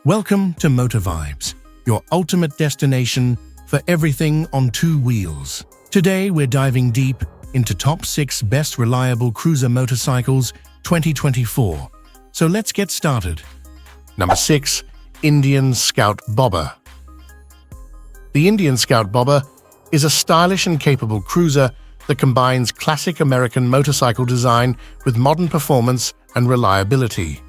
Welcome to MotorVibes, your ultimate destination for everything on two wheels. Today we're diving deep into top 6 best reliable cruiser motorcycles 2024. So let's get started. Number 6. Indian Scout Bobber. The Indian Scout Bobber is a stylish and capable cruiser that combines classic American motorcycle design with modern performance and reliability.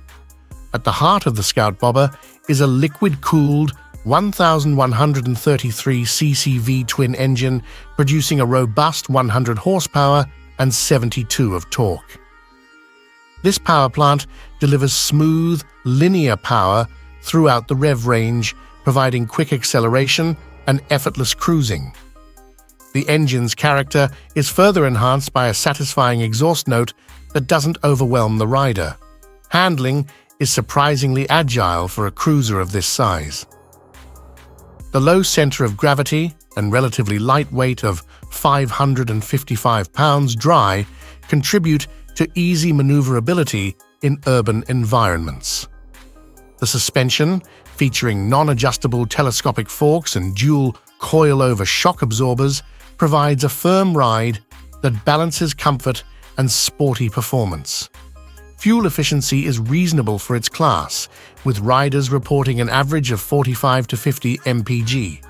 At the heart of the Scout Bobber is a liquid-cooled 1,133cc V-twin engine producing a robust 100 horsepower and 72 of torque. This power plant delivers smooth, linear power throughout the rev range, providing quick acceleration and effortless cruising. The engine's character is further enhanced by a satisfying exhaust note that doesn't overwhelm the rider. Handling is surprisingly agile for a cruiser of this size. The low center of gravity and relatively light weight of 555 pounds dry contribute to easy maneuverability in urban environments. The suspension, featuring non-adjustable telescopic forks and dual coil-over shock absorbers, provides a firm ride that balances comfort and sporty performance. Fuel efficiency is reasonable for its class, with riders reporting an average of 45 to 50 mpg.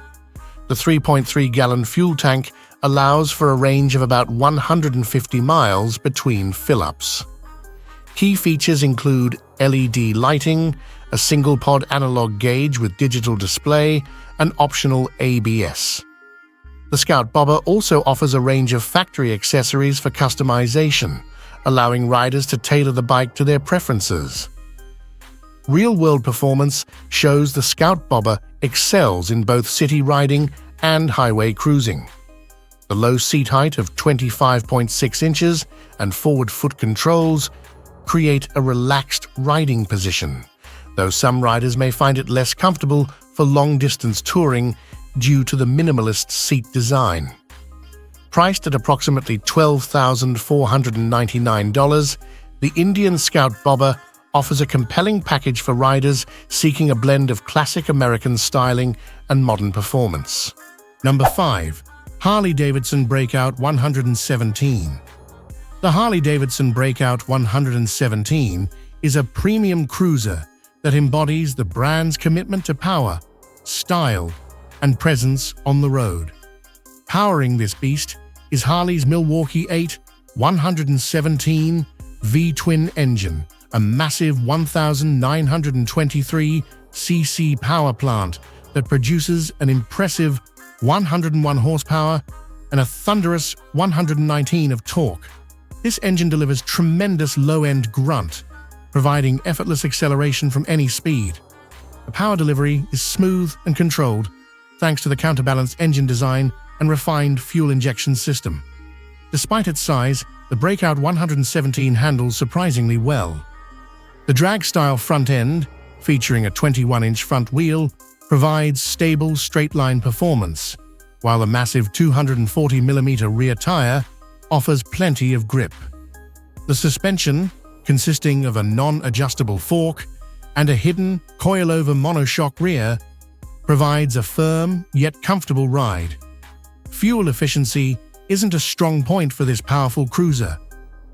The 3.3-gallon fuel tank allows for a range of about 150 miles between fill-ups. Key features include LED lighting, a single-pod analog gauge with digital display, and optional ABS. The Scout Bobber also offers a range of factory accessories for customization, allowing riders to tailor the bike to their preferences. Real-world performance shows the Scout Bobber excels in both city riding and highway cruising. The low seat height of 25.6 inches and forward foot controls create a relaxed riding position, though some riders may find it less comfortable for long-distance touring due to the minimalist seat design. Priced at approximately $12,499, the Indian Scout Bobber offers a compelling package for riders seeking a blend of classic American styling and modern performance. Number 5. HarleyDavidson Breakout 117. The HarleyDavidson Breakout 117 is a premium cruiser that embodies the brand's commitment to power, style, and presence on the road. Powering this beast is Harley's Milwaukee 8 117 V-twin engine, a massive 1,923cc power plant that produces an impressive 101 horsepower and a thunderous 119 of torque. This engine delivers tremendous low-end grunt, providing effortless acceleration from any speed. The power delivery is smooth and controlled, thanks to the counterbalanced engine design and refined fuel injection system. Despite its size, the Breakout 117 handles surprisingly well. The drag-style front end, featuring a 21-inch front wheel, provides stable straight-line performance, while the massive 240mm rear tire offers plenty of grip. The suspension, consisting of a non-adjustable fork and a hidden coil-over monoshock rear, provides a firm yet comfortable ride. Fuel efficiency isn't a strong point for this powerful cruiser,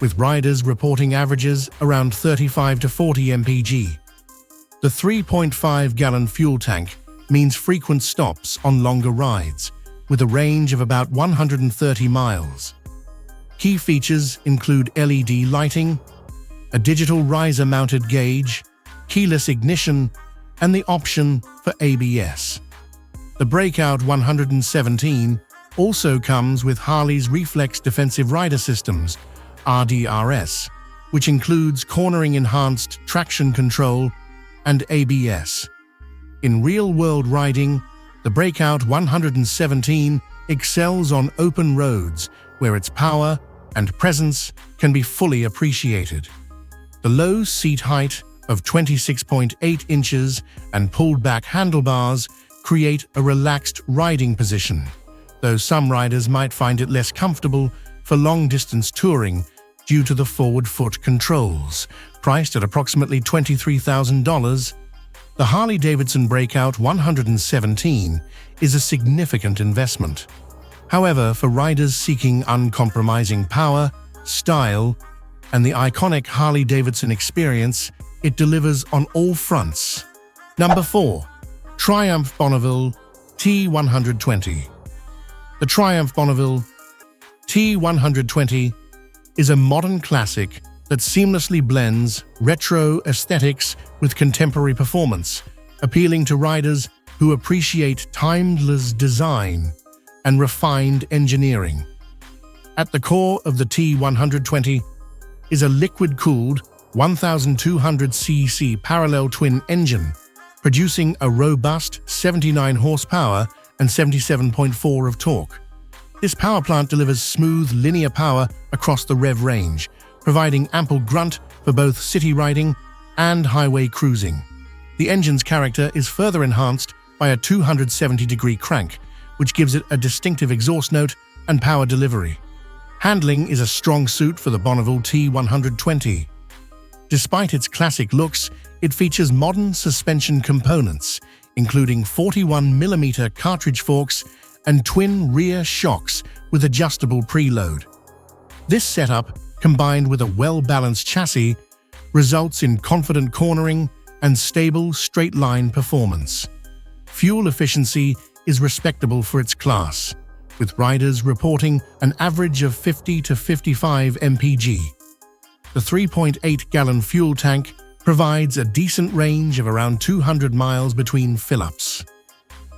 with riders reporting averages around 35 to 40 mpg. The 3.5-gallon fuel tank means frequent stops on longer rides, with a range of about 130 miles. Key features include LED lighting, a digital riser-mounted gauge, keyless ignition, and the option for ABS. The Breakout 117 also comes with Harley's Reflex Defensive Rider Systems, RDRS, which includes cornering-enhanced traction control and ABS. In real-world riding, the Breakout 117 excels on open roads where its power and presence can be fully appreciated. The low seat height of 26.8 inches and pulled-back handlebars create a relaxed riding position, though some riders might find it less comfortable for long-distance touring due to the forward foot controls. Priced at approximately $23,000, The Harley-Davidson Breakout 117 is a significant investment. However, for riders seeking uncompromising power, style, and the iconic Harley-Davidson experience, it delivers on all fronts. Number 4. Triumph Bonville T120. The Triumph Bonville T120 is a modern classic that seamlessly blends retro aesthetics with contemporary performance, appealing to riders who appreciate timeless design and refined engineering. At the core of the T120 is a liquid-cooled 1,200cc parallel twin engine, producing a robust 79 horsepower and 77.4 of torque. This power plant delivers smooth, linear power across the rev range, providing ample grunt for both city riding and highway cruising. The engine's character is further enhanced by a 270-degree crank, which gives it a distinctive exhaust note and power delivery. Handling is a strong suit for the Bonville T120. Despite its classic looks, it features modern suspension components, including 41mm cartridge forks and twin rear shocks with adjustable preload. This setup, combined with a well-balanced chassis, results in confident cornering and stable straight-line performance. Fuel efficiency is respectable for its class, with riders reporting an average of 50 to 55 mpg. The 3.8-gallon fuel tank provides a decent range of around 200 miles between fill-ups.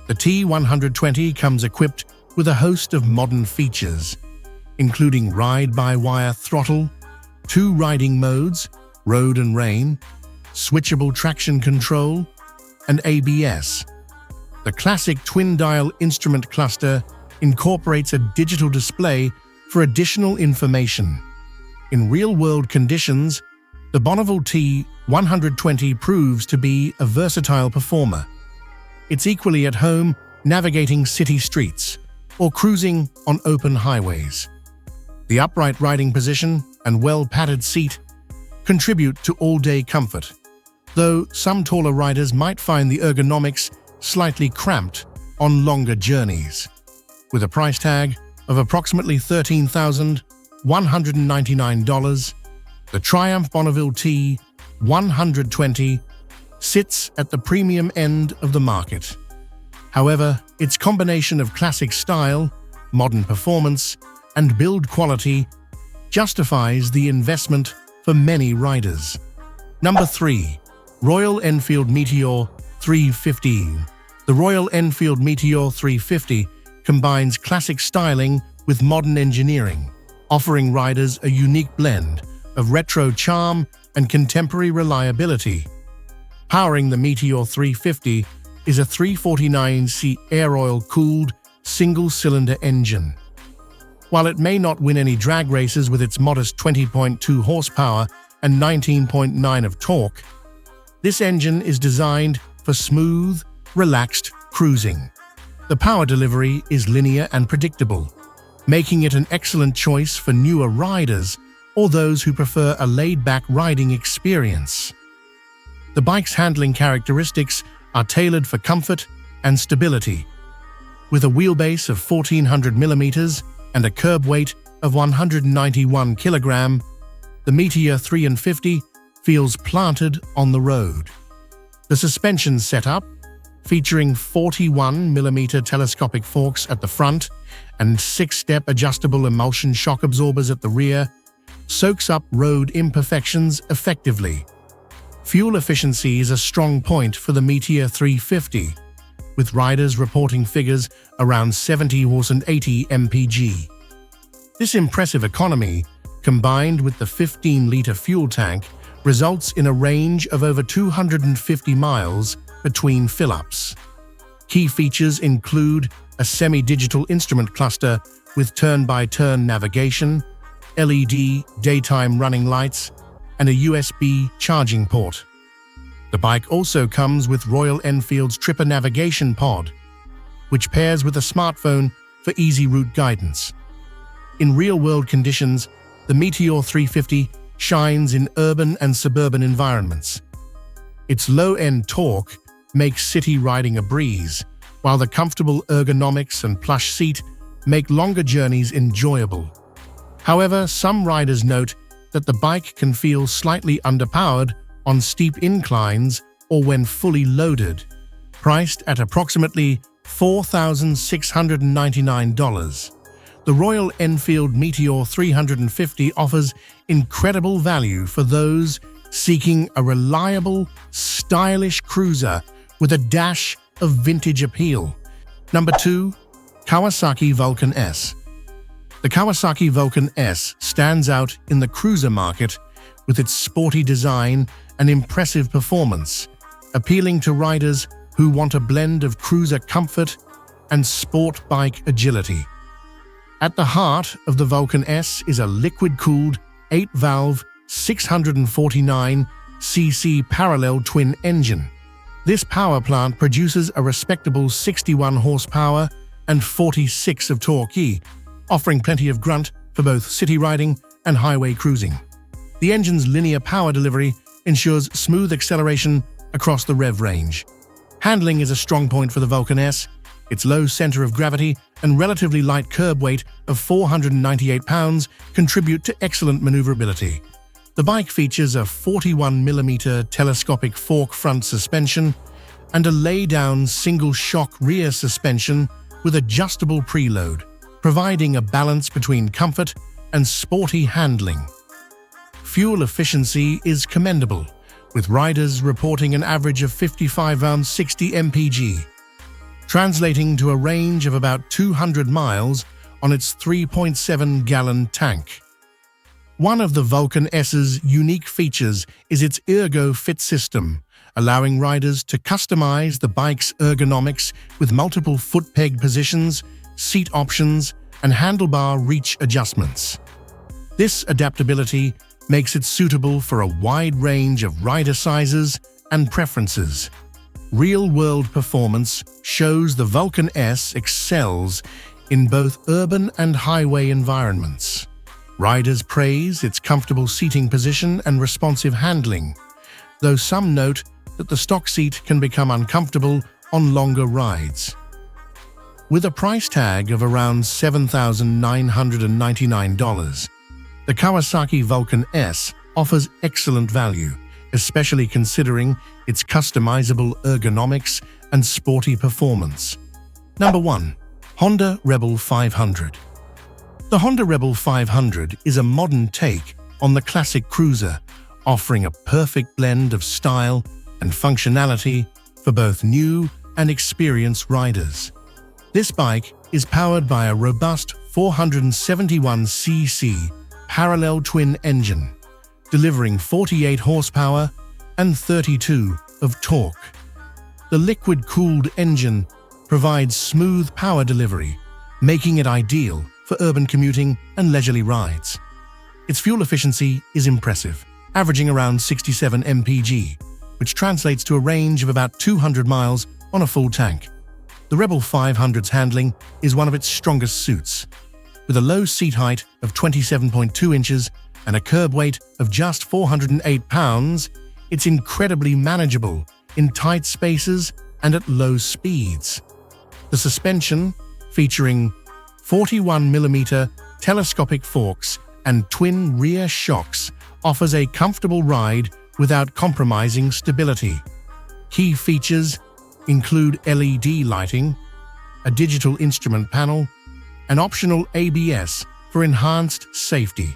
The T120 comes equipped with a host of modern features, including ride-by-wire throttle, 2 riding modes, road and rain, switchable traction control, and ABS. The classic twin-dial instrument cluster incorporates a digital display for additional information. In real-world conditions, the Bonville T120 proves to be a versatile performer. It's equally at home navigating city streets or cruising on open highways. The upright riding position and well-padded seat contribute to all-day comfort, though some taller riders might find the ergonomics slightly cramped on longer journeys. With a price tag of approximately $13,199, the Triumph Bonville T120 sits at the premium end of the market. However, its combination of classic style, modern performance, and build quality justifies the investment for many riders. Number 3. Royal Enfield Meteor 350. The Royal Enfield Meteor 350 combines classic styling with modern engineering, offering riders a unique blend of retro charm and contemporary reliability. Powering the Meteor 350 is a 349cc air-oil-cooled single-cylinder engine. While it may not win any drag races with its modest 20.2 horsepower and 19.9 of torque, this engine is designed for smooth, relaxed cruising. The power delivery is linear and predictable, making it an excellent choice for newer riders or those who prefer a laid-back riding experience. The bike's handling characteristics are tailored for comfort and stability. With a wheelbase of 1,400mm and a curb weight of 191 kg, the Meteor 350 feels planted on the road. The suspension setup, featuring 41mm telescopic forks at the front and 6-step adjustable emulsion shock absorbers at the rear, soaks up road imperfections effectively. Fuel efficiency is a strong point for the Meteor 350, with riders reporting figures around 70 horse and 80 mpg. This impressive economy, combined with the 15-liter fuel tank, results in a range of over 250 miles between fill-ups. Key features include a semi-digital instrument cluster with turn-by-turn navigation, LED daytime running lights, and a USB charging port. The bike also comes with Royal Enfield's Tripper navigation pod, which pairs with a smartphone for easy route guidance. In real-world conditions, the Meteor 350 shines in urban and suburban environments. Its low-end torque make city riding a breeze, while the comfortable ergonomics and plush seat make longer journeys enjoyable. However, some riders note that the bike can feel slightly underpowered on steep inclines or when fully loaded. Priced at approximately $4,699, the Royal Enfield Meteor 350 offers incredible value for those seeking a reliable, stylish cruiser with a dash of vintage appeal. Number 2. Kawasaki Vulcan S. The Kawasaki Vulcan S stands out in the cruiser market with its sporty design and impressive performance, appealing to riders who want a blend of cruiser comfort and sport bike agility. At the heart of the Vulcan S is a liquid-cooled 8-valve 649cc parallel twin engine. This power plant produces a respectable 61 horsepower and 46 of torque, offering plenty of grunt for both city riding and highway cruising. The engine's linear power delivery ensures smooth acceleration across the rev range. Handling is a strong point for the Vulcan S. Its low center of gravity and relatively light curb weight of 498 pounds contribute to excellent maneuverability. The bike features a 41mm telescopic fork front suspension and a lay-down single-shock rear suspension with adjustable preload, providing a balance between comfort and sporty handling. Fuel efficiency is commendable, with riders reporting an average of 55 rounds 60 mpg, translating to a range of about 200 miles on its 3.7-gallon tank. One of the Vulcan S's unique features is its Ergo Fit system, allowing riders to customize the bike's ergonomics with multiple foot peg positions, seat options, and handlebar reach adjustments. This adaptability makes it suitable for a wide range of rider sizes and preferences. Real-world performance shows the Vulcan S excels in both urban and highway environments. Riders praise its comfortable seating position and responsive handling, though some note that the stock seat can become uncomfortable on longer rides. With a price tag of around $7,999, the Kawasaki Vulcan S offers excellent value, especially considering its customizable ergonomics and sporty performance. Number 1. Honda Rebel 500. The Honda Rebel 500 is a modern take on the classic cruiser, offering a perfect blend of style and functionality for both new and experienced riders. This bike is powered by a robust 471cc parallel twin engine, delivering 48 horsepower and 32 of torque. The liquid-cooled engine provides smooth power delivery, making it ideal for urban commuting and leisurely rides. Its fuel efficiency is impressive, averaging around 67 mpg, which translates to a range of about 200 miles on a full tank. The Rebel 500's handling is one of its strongest suits. With a low seat height of 27.2 inches and a curb weight of just 408 pounds, it's incredibly manageable in tight spaces and at low speeds. The suspension, featuring 41mm telescopic forks and twin rear shocks, offers a comfortable ride without compromising stability. Key features include LED lighting, a digital instrument panel, and optional ABS for enhanced safety.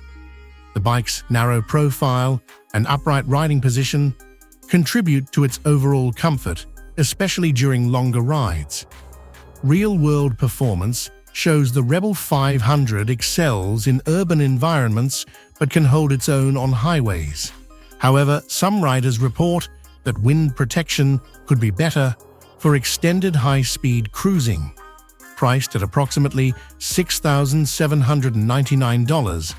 The bike's narrow profile and upright riding position contribute to its overall comfort, especially during longer rides. Real-world performance shows the Rebel 500 excels in urban environments but can hold its own on highways. However, some riders report that wind protection could be better for extended high-speed cruising. Priced at approximately $6,799,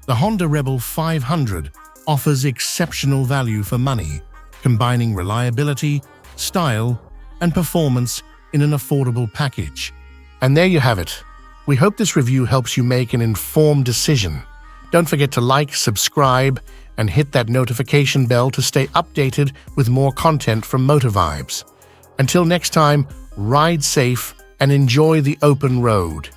the Honda Rebel 500 offers exceptional value for money, combining reliability, style, and performance in an affordable package. And there you have it. We hope this review helps you make an informed decision. Don't forget to like, subscribe, and hit that notification bell to stay updated with more content from MotorVibes. Until next time, ride safe and enjoy the open road.